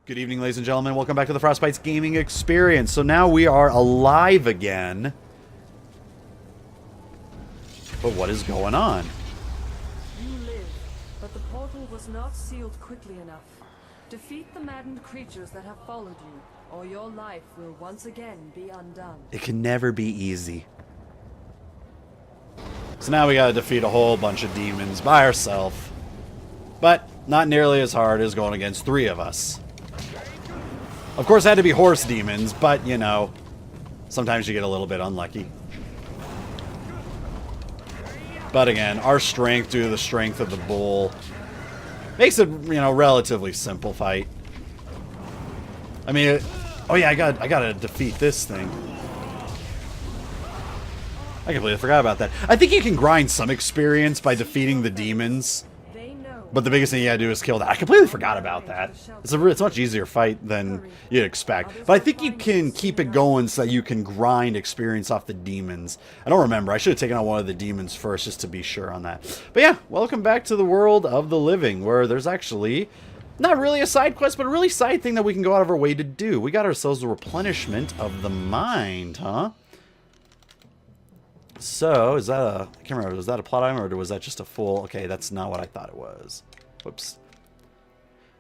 Good evening, ladies and gentlemen. Welcome back to the FrostBytez gaming experience. So now we are alive again. But what is going on? You live, but the portal was not sealed quickly enough. Defeat the maddened creatures that have followed you, or your life will once again be undone. It can never be easy. So now we gotta defeat a whole bunch of demons by ourselves. But not nearly as hard as going against three of us. Of course, it had to be horse demons, but, you know, sometimes you get a little bit unlucky. But again, our strength due to the strength of the bull makes it, you know, relatively simple fight. I mean, oh yeah, I gotta defeat this thing. I completely forgot about that. I think you can grind some experience by defeating the demons. But the biggest thing you gotta do is kill that. I completely forgot about that. It's a much easier fight than you'd expect. But I think you can keep it going so that you can grind experience off the demons. I don't remember. I should have taken out one of the demons first just to be sure on that. But yeah, welcome back to the world of the living, where there's actually not really a side quest, but a really side thing that we can go out of our way to do. We got ourselves the replenishment of the mind, huh? So, is that a... I can't remember. Was that a plot item or was that just a full... Okay, that's not what I thought it was. Whoops.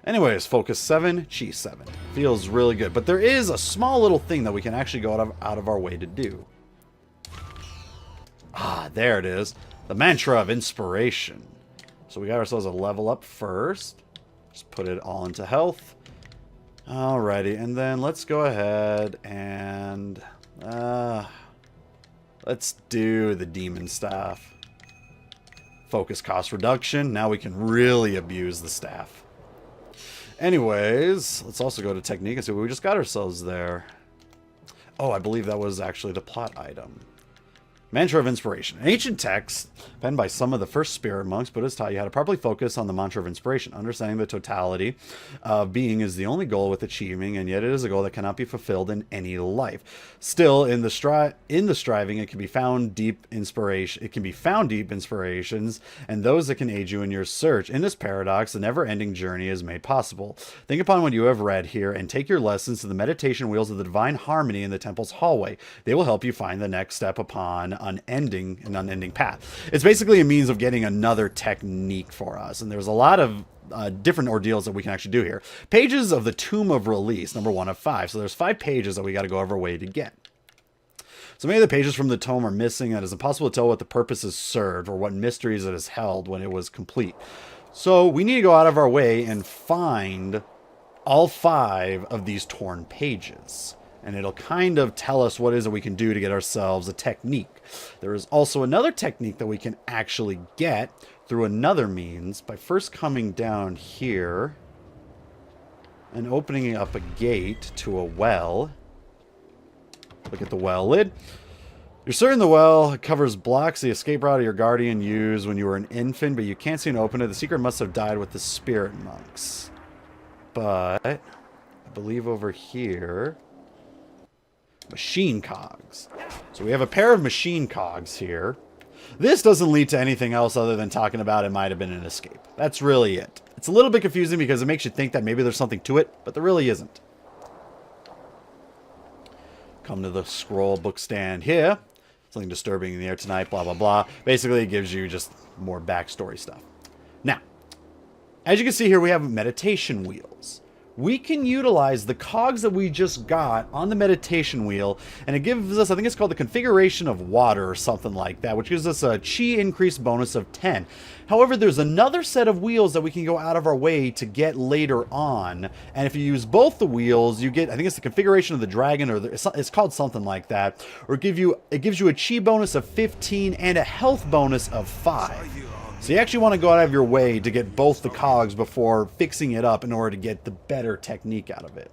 Anyways, focus 7, chi 7. Feels really good. But there is a small little thing that we can actually go out of our way to do. Ah, there it is. The mantra of inspiration. So we got ourselves a level up first. Just put it all into health. Alrighty, and then let's go ahead and... let's do the demon staff. Focus cost reduction. Now we can really abuse the staff. Anyways, let's also go to technique and see what we just got ourselves there. Oh, I believe that was actually the plot item. Mantra of Inspiration. An ancient text penned by some of the first spirit monks, Buddhists taught you how to properly focus on the mantra of inspiration. Understanding the totality of being is the only goal with achieving, and yet it is a goal that cannot be fulfilled in any life. Still, in the striving, it can be found deep inspiration. It can be found deep inspirations, and those that can aid you in your search. In this paradox, the never-ending journey is made possible. Think upon what you have read here, and take your lessons to the meditation wheels of the divine harmony in the temple's hallway. They will help you find the next step upon an unending path. It's basically a means of getting another technique for us, and there's a lot of different ordeals that we can actually do here. Pages of the Tomb of Release, number 1 of 5. So there's 5 pages that we got to go over our way to get. So many of the pages from the tome are missing, and it is impossible to tell what the purpose is served or what mysteries it has held when it was complete. So we need to go out of our way and find all 5 of these torn pages. And it'll kind of tell us what it is that we can do to get ourselves a technique. There is also another technique that we can actually get through another means by first coming down here and opening up a gate to a well. Look at the well lid. You're certain the well covers blocks the escape route your guardian used when you were an infant, but you can't seem to open it. The secret must have died with the spirit monks. But I believe over here... machine cogs. So we have a pair of machine cogs here. This doesn't lead to anything else other than talking about it might have been an escape. That's really it. It's a little bit confusing because it makes you think that maybe there's something to it, but there really isn't. Come to the scroll book stand here. Something disturbing in the air tonight, blah, blah, blah. Basically, it gives you just more backstory stuff. Now, as you can see here, we have meditation wheels. We can utilize the cogs that we just got on the meditation wheel, and it gives us, I think it's called the configuration of water or something like that, which gives us a chi increase bonus of 10. However, there's another set of wheels that we can go out of our way to get later on, and if you use both the wheels, you get, I think it's the configuration of the dragon, or it's called something like that, or it gives you a chi bonus of 15 and a health bonus of 5. So you actually want to go out of your way to get both the cogs before fixing it up in order to get the better technique out of it.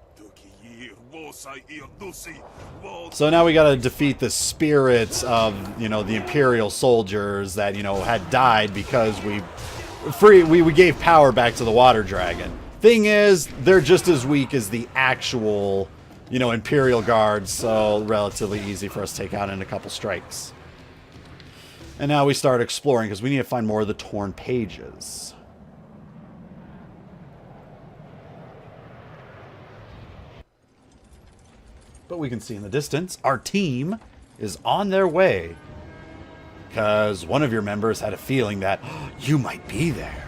So now we got to defeat the spirits of, you know, the Imperial soldiers that, you know, had died because we gave power back to the water dragon. Thing is, they're just as weak as the actual, you know, Imperial guards, so relatively easy for us to take out in a couple strikes. And now we start exploring because we need to find more of the torn pages. But we can see in the distance, our team is on their way. Because one of your members had a feeling that you might be there.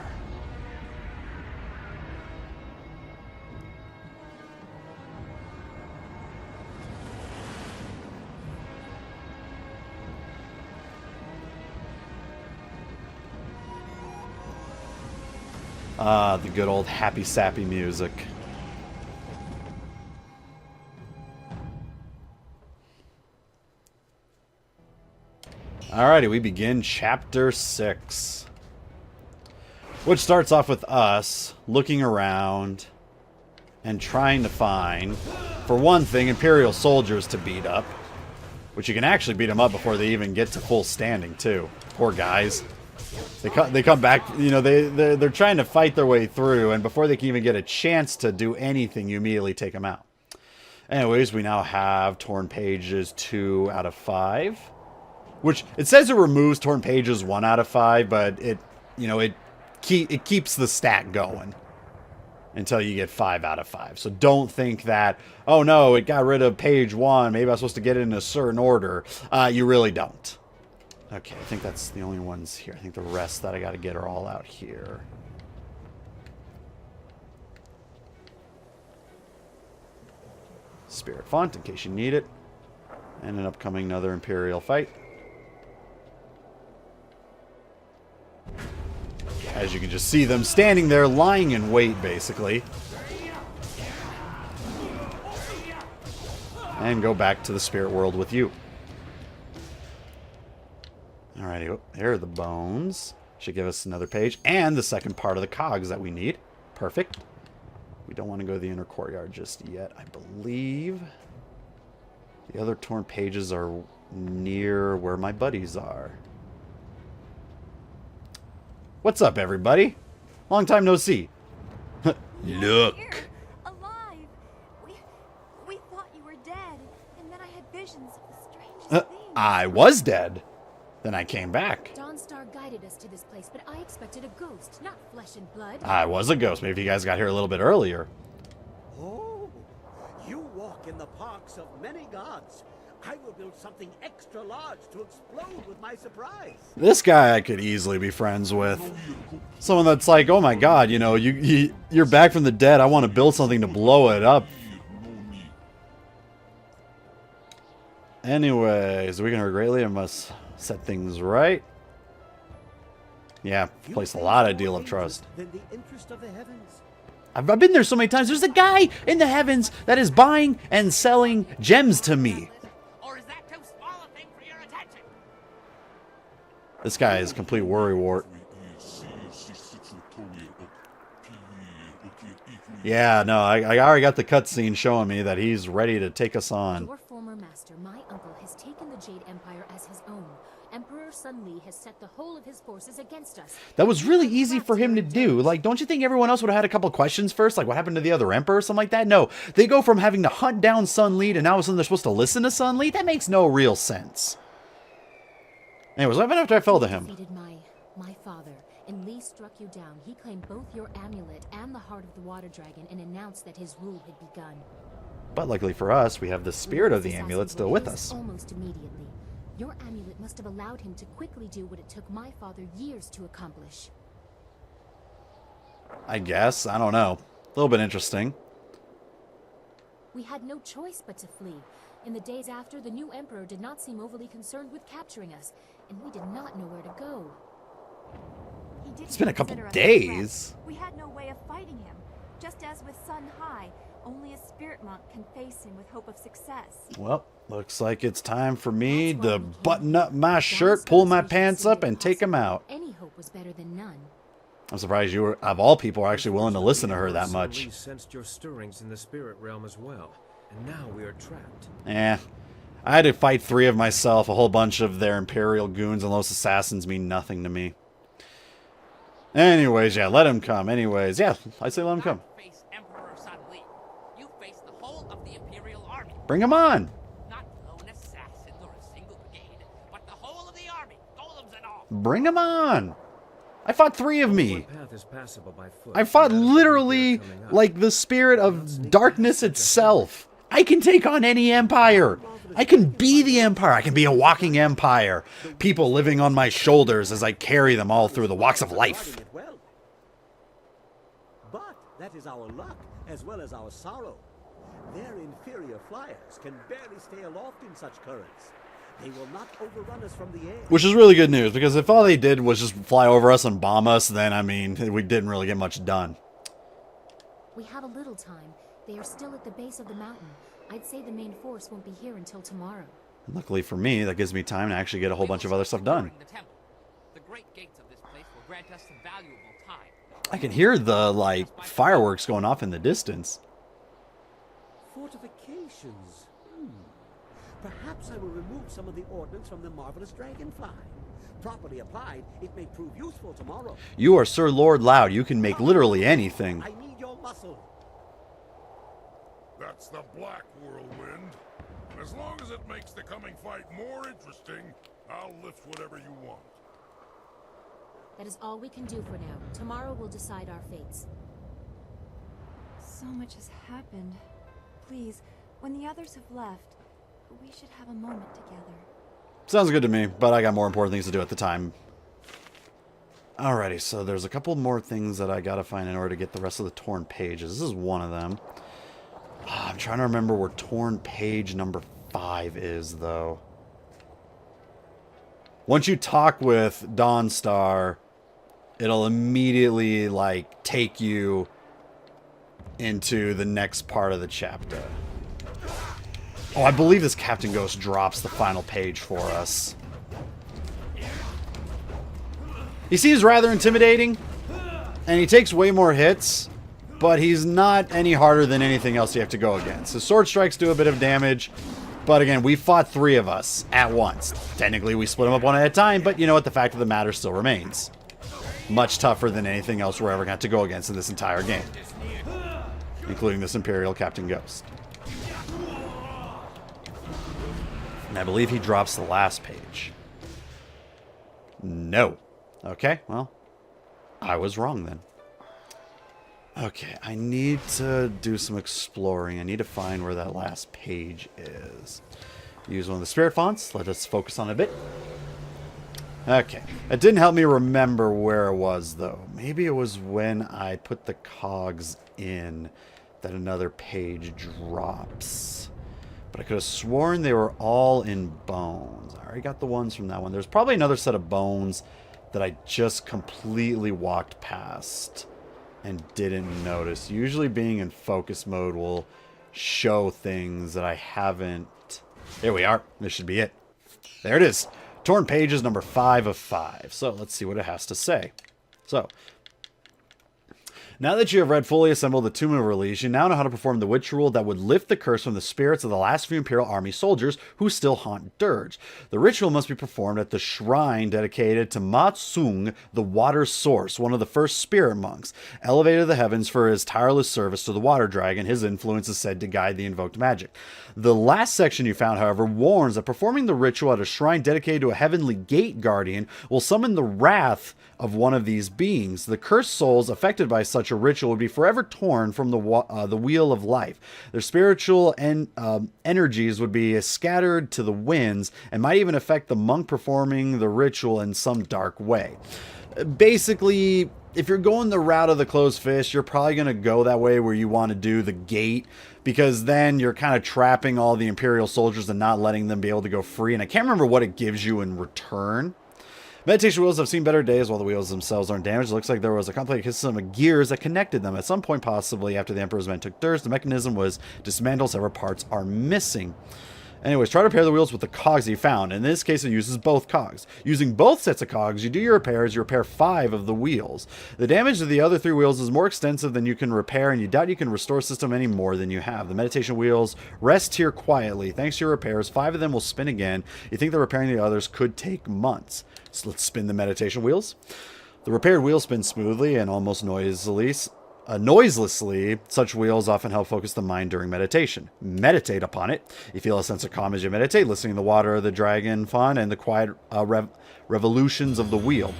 Ah, the good old happy sappy music. Alrighty, we begin chapter 6. Which starts off with us looking around and trying to find, for one thing, Imperial soldiers to beat up. Which you can actually beat them up before they even get to full standing, too. Poor guys. They come back, you know, they're trying to fight their way through, and before they can even get a chance to do anything, you immediately take them out. Anyways, we now have torn pages 2 out of 5. Which, it says it removes torn pages 1 out of 5, but it keeps the stat going until you get 5 out of 5. So don't think that, oh no, it got rid of page 1, maybe I was supposed to get it in a certain order. You really don't. Okay, I think that's the only ones here. I think the rest that I got to get are all out here. Spirit font, in case you need it. And an upcoming another Imperial fight. As you can just see them standing there, lying in wait, basically. And go back to the spirit world with you. Alrighty, oh, there are the bones. Should give us another page. And the second part of the cogs that we need. Perfect. We don't want to go to the inner courtyard just yet, I believe. The other torn pages are near where my buddies are. What's up, everybody? Long time no see. Look. Here, alive. We thought you were dead, and then I had visions of the strangest things. I was dead. Then I came back. Dawnstar guided us to this place, but I expected a ghost, not flesh and blood. I was a ghost. Maybe you guys got here a little bit earlier. Oh, you walk in the parks of many gods. I will build something extra large to explode with my surprise. This guy I could easily be friends with. Someone that's like, oh my god, you know, you're back from the dead. I want to build something to blow it up. Anyways, we can greatly. I must set things right. Yeah, place a lot of deal of trust. Than the interest of the heavens. I've been there so many times. There's a guy in the heavens that is buying and selling gems to me. Or is that too small a thing for your attention? This guy is a complete worrywart. Yeah, no, I already got the cutscene showing me that he's ready to take us on. Your former master, my uncle, has taken the Jade Empire as his own. Emperor Sun Li has set the whole of his forces against us. That was really easy for him to do. Like, don't you think everyone else would have had a couple questions first? Like, what happened to the other emperor or something like that? No, they go from having to hunt down Sun Li to now all of a sudden they're supposed to listen to Sun Li? That makes no real sense. Anyways, what happened after I fell to him? Defeated my father, and Li struck you down. He claimed both your amulet and the heart of the water dragon and announced that his rule had begun. But luckily for us, we have the spirit of the amulet still with us. Almost immediately. Your amulet must have allowed him to quickly do what it took my father years to accomplish. I guess. I don't know. A little bit interesting. We had no choice but to flee. In the days after, the new emperor did not seem overly concerned with capturing us, and we did not know where to go. He didn't It's been a couple consider us days. a threat. We had no way of fighting him. Just as with Sun High, only a spirit monk can face him with hope of success. Well, looks like it's time for me to button up my shirt, pull my pants up, and take him out. Any hope was better than none. I'm surprised you were, of all people, are actually willing to listen to her that much. We sensed your stirrings in the spirit realm as well, and now we are trapped. Eh. I had to fight 3 of myself. A whole bunch of their Imperial goons and those assassins mean nothing to me. Anyways, yeah, let him come. Anyways, yeah, I say let him come. Face Emperor Sun Li. You face the whole of the Imperial Army. Bring him on. Not lone assassins or a single brigade, but the whole of the army, golems and all. Bring him on. I fought 3 of me. What path is passable by foot? I fought No matter the literally coming up. like the spirit of darkness itself. I can take on any empire. I can be the empire. I can be a walking empire. People living on my shoulders as I carry them all through the walks of life. Guarding it well. But that is our luck as well as our sorrow. Their inferior flyers can barely stay aloft in such currents. They will not overrun us from the air. Which is really good news, because if all they did was just fly over us and bomb us, then, I mean, we didn't really get much done. We have a little time. They are still at the base of the mountain. I'd say the main force won't be here until tomorrow. And luckily for me, that gives me time to actually get a whole bunch of other stuff done. The temple. The great gates of this place will grant us some valuable time. I can hear the, like, fireworks going off in the distance. Fortifications. Perhaps I will remove some of the ordnance from the marvelous dragonfly. Properly applied, it may prove useful tomorrow. You are Sir Lord Loud. You can make literally anything. I need your muscle. That's the Black Whirlwind. As long as it makes the coming fight more interesting, I'll lift whatever you want. That is all we can do for now. Tomorrow will decide our fates. So much has happened. Please, when the others have left, we should have a moment together. Sounds good to me, but I got more important things to do at the time. Alrighty, so there's a couple more things that I gotta find in order to get the rest of the torn pages. This is one of them. I'm trying to remember where torn page number 5 is, though. Once you talk with Dawnstar, it'll immediately, like, take you into the next part of the chapter. Oh, I believe this Captain Ghost drops the final page for us. He seems rather intimidating, and he takes way more hits, but he's not any harder than anything else you have to go against. His sword strikes do a bit of damage, but again, we fought 3 of us at once. Technically, we split them up one at a time, but you know what? The fact of the matter still remains. Much tougher than anything else we're ever going to have to go against in this entire game, including this Imperial Captain Ghost. And I believe he drops the last page. No. Okay, well, I was wrong then. Okay, I need to do some exploring. I need to find where that last page is. Use one of the spirit fonts. Let us focus on it a bit. Okay, it didn't help me remember where it was, though. Maybe it was when I put the cogs in that another page drops. But I could have sworn they were all in bones. I already got the ones from that one. There's probably another set of bones that I just completely walked past and didn't notice. Usually being in focus mode will show things that I haven't... There we are. This should be it. There it is. Torn pages number 5 of 5. So let's see what it has to say. So, now that you have read fully assembled the Tomb of Release, you now know how to perform the ritual that would lift the curse from the spirits of the last few Imperial Army soldiers who still haunt Dirge. The ritual must be performed at the shrine dedicated to Ma Tsung, the Water Source, one of the first spirit monks. Elevated to the heavens for his tireless service to the Water Dragon, his influence is said to guide the invoked magic. The last section you found, however, warns that performing the ritual at a shrine dedicated to a heavenly gate guardian will summon the wrath of one of these beings. The cursed souls affected by such a ritual would be forever torn from the wheel of life. Their spiritual energies would be scattered to the winds and might even affect the monk performing the ritual in some dark way. Basically, if you're going the route of the closed fist, you're probably going to go that way where you want to do the gate, because then you're kind of trapping all the Imperial soldiers and not letting them be able to go free. And I can't remember what it gives you in return. Meditation wheels have seen better days while the wheels themselves aren't damaged. It looks like there was a complicated system of gears that connected them. At some point, possibly after the Emperor's men took Dirge, the mechanism was dismantled. Several parts are missing. Anyways, try to repair the wheels with the cogs that you found. In this case, it uses both cogs. Using both sets of cogs, you do your repairs. You repair 5 of the wheels. The damage to the other 3 wheels is more extensive than you can repair, and you doubt you can restore a system any more than you have. The meditation wheels rest here quietly. Thanks to your repairs, 5 of them will spin again. You think that repairing the others could take months. So let's spin the meditation wheels. The repaired wheels spin smoothly and almost noiselessly. Such wheels often help focus the mind during meditation. Meditate upon it. You feel a sense of calm as you meditate, listening to the water of the dragon fun and the quiet revolutions of the wheel.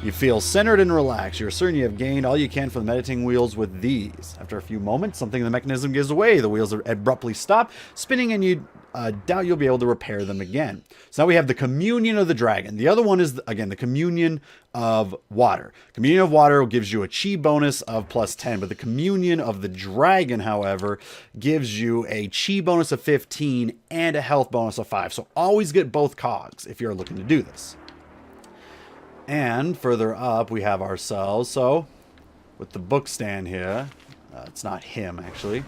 You feel centered and relaxed. You're certain you have gained all you can from the meditating wheels with these. After a few moments, something in the mechanism gives away. The wheels abruptly stop spinning, and you doubt you'll be able to repair them again. So now we have the Communion of the Dragon. The other one is, again, the Communion of Water. Communion of Water gives you a chi bonus of +10, but the Communion of the Dragon, however, gives you a chi bonus of 15 and a health bonus of 5. So always get both cogs if you're looking to do this. And further up, we have ourselves, so with the book stand here, it's not him actually.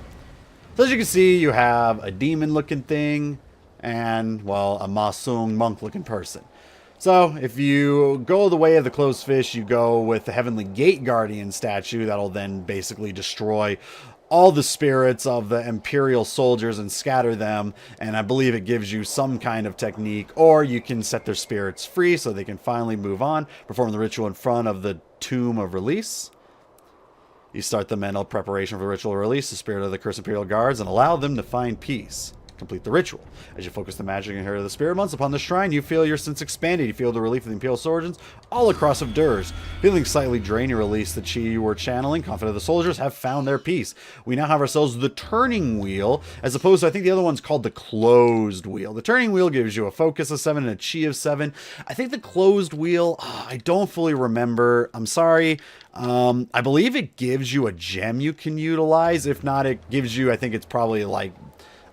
So as you can see, you have a demon-looking thing and, well, a Masung monk-looking person. So if you go the way of the closed fish, you go with the Heavenly Gate Guardian statue that'll then basically destroy all the spirits of the Imperial soldiers and scatter them, and I believe it gives you some kind of technique, or you can set their spirits free so they can finally move on, perform the ritual in front of the Tomb of Release. You start the mental preparation for the ritual release the spirit of the Cursed Imperial Guards and allow them to find peace. Complete the ritual. As you focus the magic and hear the spirit months upon the shrine, you feel your sense expanded. You feel the relief of the Imperial soldiers all across of Durs. Feeling slightly drained, you release the chi you were channeling. Confident the soldiers have found their peace. We now have ourselves the turning wheel, as opposed to, I think the other one's called the closed wheel. The turning wheel gives you a focus of 7 and a chi of 7. I think the closed wheel, I don't fully remember. I'm sorry. I believe it gives you a gem you can utilize. If not, it gives you, I think it's probably like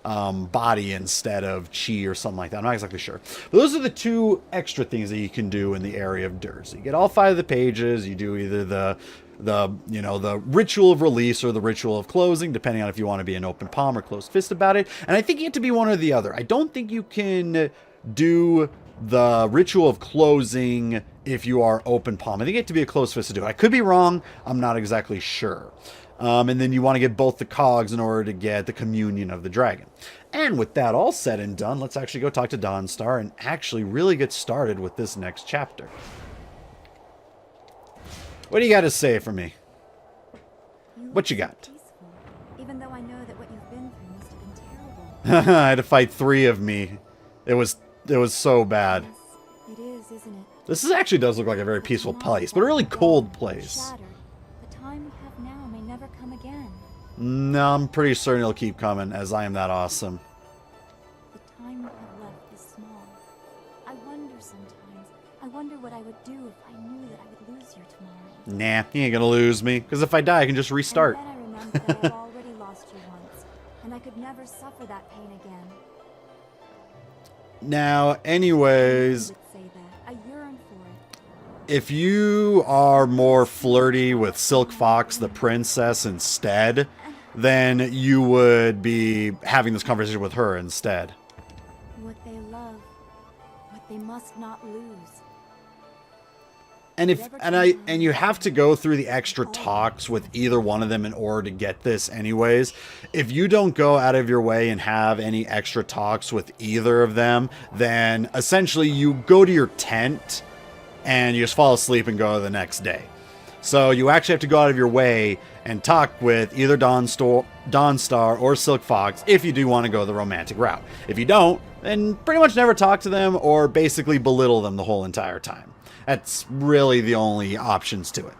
body instead of chi or something like that. I'm not exactly sure. But those are the two extra things that you can do in the area of Dur. So you get all 5 of the pages. You do either the ritual of release or the ritual of closing, depending on if you want to be an open palm or closed fist about it. And I think you have to be one or the other. I don't think you can do the ritual of closing if you are open palm. I think you have to be a closed fist to do it. I could be wrong. I'm not exactly sure. And then you want to get both the cogs in order to get the Communion of the Dragon. And with that all said and done, let's actually go talk to Dawnstar and actually really get started with this next chapter. What do you got to say for me? What you got? Peaceful, even though I know that what you've been through must have been terrible. I had to fight 3 of me. It was so bad. Yes, it is, isn't it? This actually does look like a very peaceful place, but a really cold place. Shattered. The time we have now may never come again. No, I'm pretty certain it'll keep coming, as I am that awesome. The time we have left is small. I wonder sometimes. I wonder what I would do if I knew that I would lose you tomorrow. Nah, you ain't gonna lose me, because if I die, I can just restart. And then I remember that I've already lost you once, and I could never suffer that pain again. Now, anyways, I would say that. I yearn for it. if you are more flirty with Silk Fox, the princess, instead, then you would be having this conversation with her instead. What they love, what they must not lose. And you have to go through the extra talks with either one of them in order to get this anyways. If you don't go out of your way and have any extra talks with either of them, then essentially you go to your tent and you just fall asleep and go the next day. So you actually have to go out of your way and talk with either Dawnstar or Silk Fox if you do want to go the romantic route. If you don't, then pretty much never talk to them or basically belittle them the whole entire time. That's really the only options to it.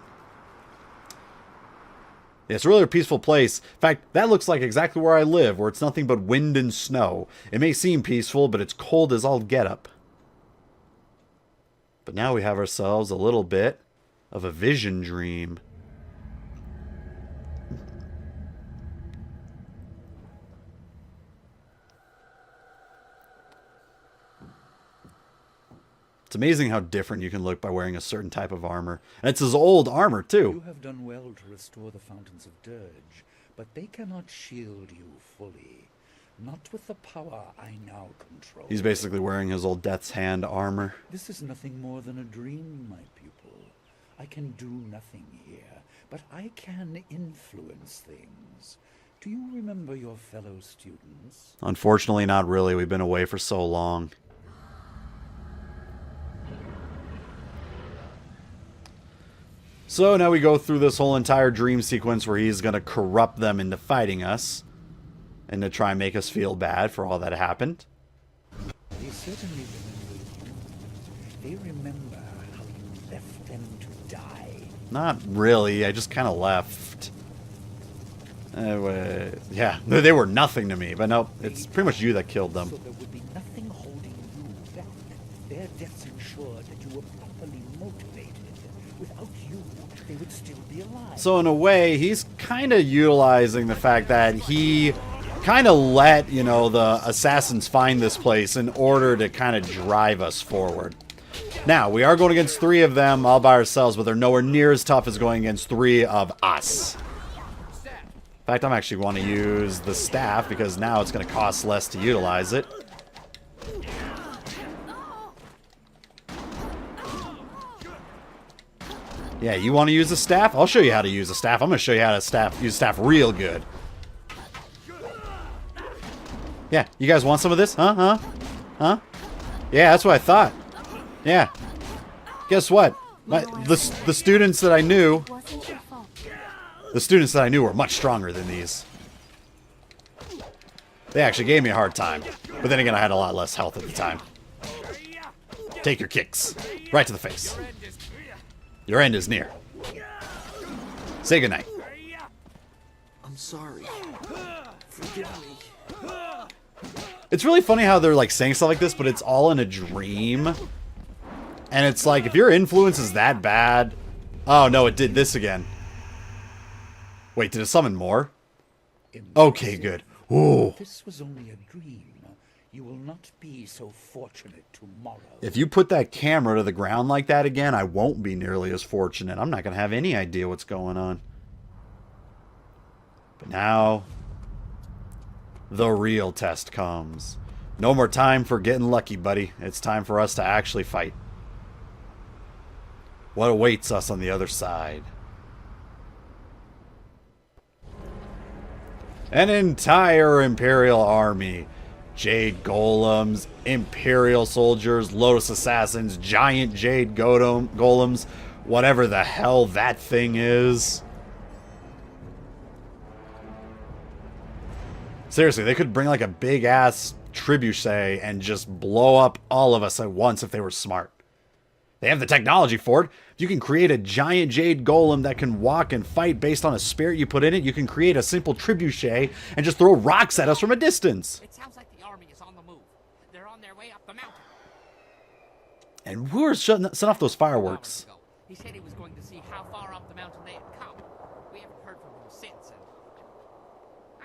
It's really a peaceful place. In fact, that looks like exactly where I live, where it's nothing but wind and snow. It may seem peaceful, but it's cold as all get up. But now we have ourselves a little bit of a vision dream. It's amazing how different you can look by wearing a certain type of armor. And it's his old armor, too. You have done well to restore the Fountains of Dirge, but they cannot shield you fully. Not with the power I now control. He's basically wearing his old Death's Hand armor. This is nothing more than a dream, my pupil. I can do nothing here, but I can influence things. Do you remember your fellow students? Unfortunately, not really. We've been away for so long. So now we go through this whole entire dream sequence where he's going to corrupt them into fighting us. And to try and make us feel bad for all that happened. They certainly remember you. They remember how you left them to Not really. I just kind of left. Anyway, yeah, they were nothing to me. But no, it's pretty much you that killed them. So there would be nothing holding you back. Their deaths ensured that you were properly motivated. Without you, they would still be alive. So in a way, he's kind of utilizing the fact that he kind of let, you know, the assassins find this place in order to kind of drive us forward. Now, we are going against 3 of them all by ourselves, but they're nowhere near as tough as going against 3 of us. In fact, I'm actually want to use the staff because now it's going to cost less to utilize it. Yeah, you want to use the staff? I'll show you how to use the staff. I'm going to show you how to use staff real good. Yeah, you guys want some of this? Huh? Yeah, that's what I thought. Yeah. Guess what? The students that I knew... The students that I knew were much stronger than these. They actually gave me a hard time. But then again, I had a lot less health at the time. Take your kicks. Right to the face. Your end is near. Say goodnight. I'm sorry. Forgive me. It's really funny how they're like saying stuff like this, but it's all in a dream. And it's like, if your influence is that bad... Oh, no, it did this again. Wait, did it summon more? Okay, good. Ooh. This was only a dream. You will not be so fortunate tomorrow. If you put that camera to the ground like that again, I won't be nearly as fortunate. I'm not going to have any idea what's going on. But now, the real test comes. No more time for getting lucky, buddy. It's time for us to actually fight. What awaits us on the other side? An entire Imperial army. Jade golems, Imperial soldiers, Lotus assassins, giant Jade golems, whatever the hell that thing is. Seriously, they could bring like a big ass trebuchet and just blow up all of us at once if they were smart. They have the technology for it. If you can create a giant Jade golem that can walk and fight based on a spirit you put in it, you can create a simple trebuchet and just throw rocks at us from a distance. It sounds like the army is on the move. They're on their way up the mountain. And who are setting off those fireworks? He said he was going to see how far up the mountain they had come. We haven't heard from him since, and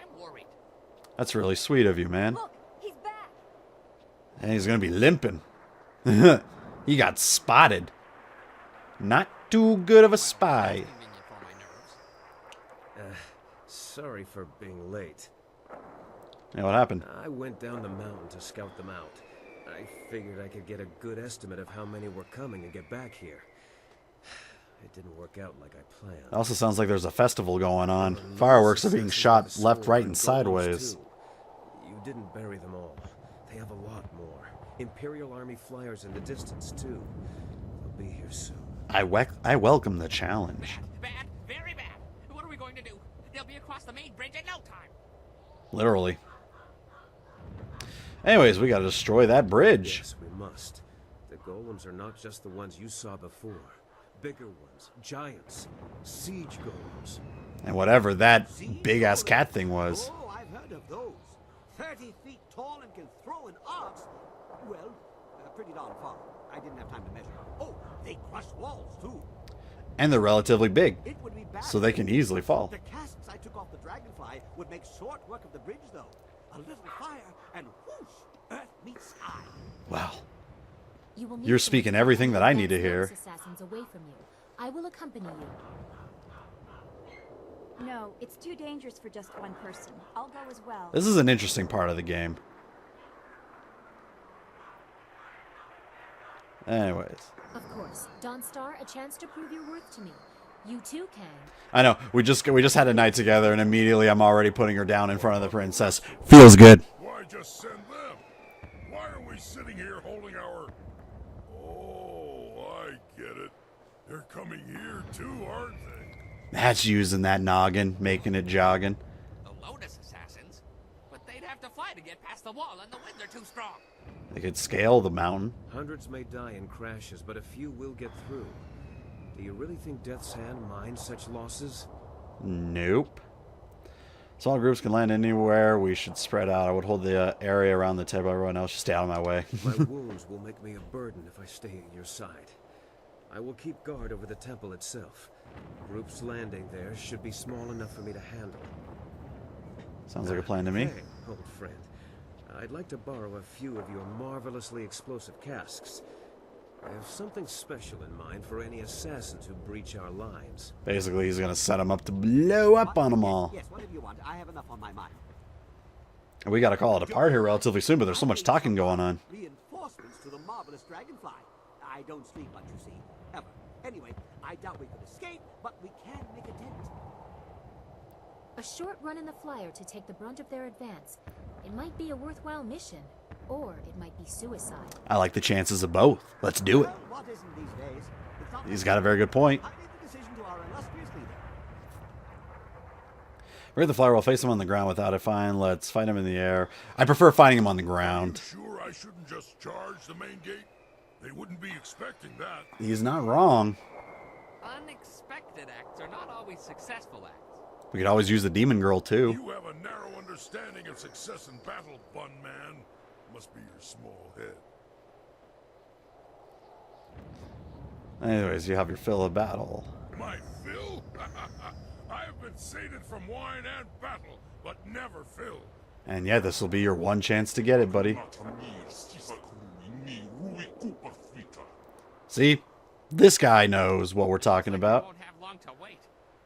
I'm worried. That's really sweet of you, man. Look, he's back. And he's gonna be limping. He got spotted. Not too good of a spy. Sorry for being late. Yeah, what happened? I went down the mountain to scout them out. I figured I could get a good estimate of how many were coming and get back here. It didn't work out like I planned. It also sounds like there's a festival going on. Fireworks are being shot left, right, and sideways. You didn't bury them all. They have a lot more. Imperial Army flyers in the distance, too. They'll be here soon. I welcome the challenge. Bad, very bad. What are we going to do? They'll be across the main bridge in no time. Literally. Anyways, we gotta destroy that bridge. Yes, we must. The golems are not just the ones you saw before. Bigger ones, giants, siege golems. And whatever that big-ass cat thing was. Oh, I've heard of those. 30 feet tall and can throw an ox. Well, pretty darn far. I didn't have time to measure. Oh, they crush walls, too. And they're relatively big, It would be bad so they can easily fall. The casks I took off the dragonfly would make short work of the bridge, though. A little fire, and whoosh, earth meets sky. Wow. You will need You're to speaking keep everything that I the need to hear. assassins away from you. I will accompany you. No, it's too dangerous for just one person. I'll go as well. This is an interesting part of the game. Anyways. Of course. Dawnstar, a chance to prove your worth to me. You too can. I know. We just had a night together, and immediately I'm already putting her down in front of the princess. Feels good. Why just send them? Why are we sitting here holding our... Oh, I get it. They're coming here too, aren't they? That's using that noggin, making it jogging. The Lotus assassins? But they'd have to fly to get past the wall, and the winds are too strong. They could scale the mountain. Hundreds may die in crashes, but a few will get through. Do you really think Death's Hand minds such losses? Nope. Small groups can land anywhere. We should spread out. I would hold the area around the table. Everyone else should stay out of my way. My wounds will make me a burden if I stay at your side. I will keep guard over the temple itself. Groups landing there should be small enough for me to handle. Sounds like a plan to me. Hey, old friend. I'd like to borrow a few of your marvelously explosive casks. I have something special in mind for any assassins who breach our lines. Basically, he's going to set them up to blow up on them all. Yes, whatever you want. I have enough on my mind. And we got to call it apart here relatively soon, but there's so much talking going on. Reinforcements to the marvelous dragonfly. I don't sleep much, you see. Ever. Anyway, I doubt we could escape, but we can make a dent. A short run in the flyer to take the brunt of their advance. It might be a worthwhile mission, or it might be suicide. I like the chances of both. Let's do it. Well, what isn't these days? It's not He's got a very good point. I leave the decision to our illustrious leader. Raid the flyer. We'll face him on the ground without it. Fine, let's fight him in the air. I prefer fighting him on the ground. Sure I shouldn't just charge the main gate? They wouldn't be expecting that. He's not wrong. Unexpected acts are not always successful acts. We could always use the demon girl, too. You have a narrow understanding of success in battle, Bun Man. Must be your small head. Anyways, you have your fill of battle. My fill? I have been sated from wine and battle, but never filled. And yeah, this will be your one chance to get it, buddy. See? This guy knows what we're talking about. Won't have long to wait.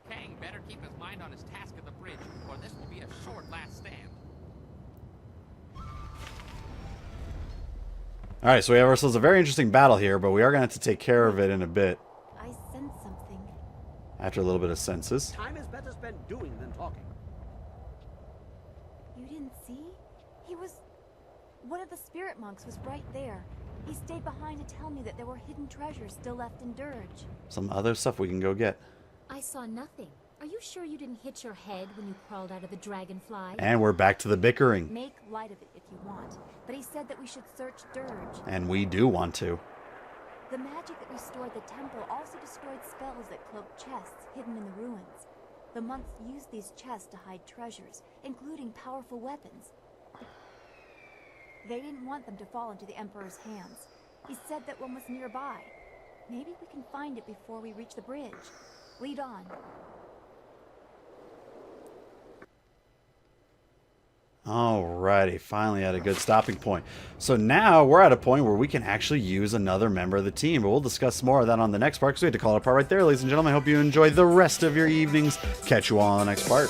Kang better keep his mind on his task at the bridge, or this will be a short last stand. Alright, so we have ourselves a very interesting battle here, but we are going to have to take care of it in a bit. I sense something. After a little bit of census. Time is better spent doing than talking. You didn't see? He was... One of the spirit monks was right there. He stayed behind to tell me that there were hidden treasures still left in Dirge. Some other stuff we can go get. I saw nothing. Are you sure you didn't hit your head when you crawled out of the dragonfly? And we're back to the bickering. Make light of it if you want, but he said that we should search Dirge. And we do want to. The magic that restored the temple also destroyed spells that cloaked chests hidden in the ruins. The monks used these chests to hide treasures, including powerful weapons. They didn't want them to fall into the Emperor's hands. He said that one was nearby. Maybe we can find it before we reach the bridge. Lead on. Alrighty, finally at a good stopping point. So now we're at a point where we can actually use another member of the team, but we'll discuss more of that on the next part, because we had to call it apart right there, ladies and gentlemen. I hope you enjoy the rest of your evenings. Catch you all on the next part.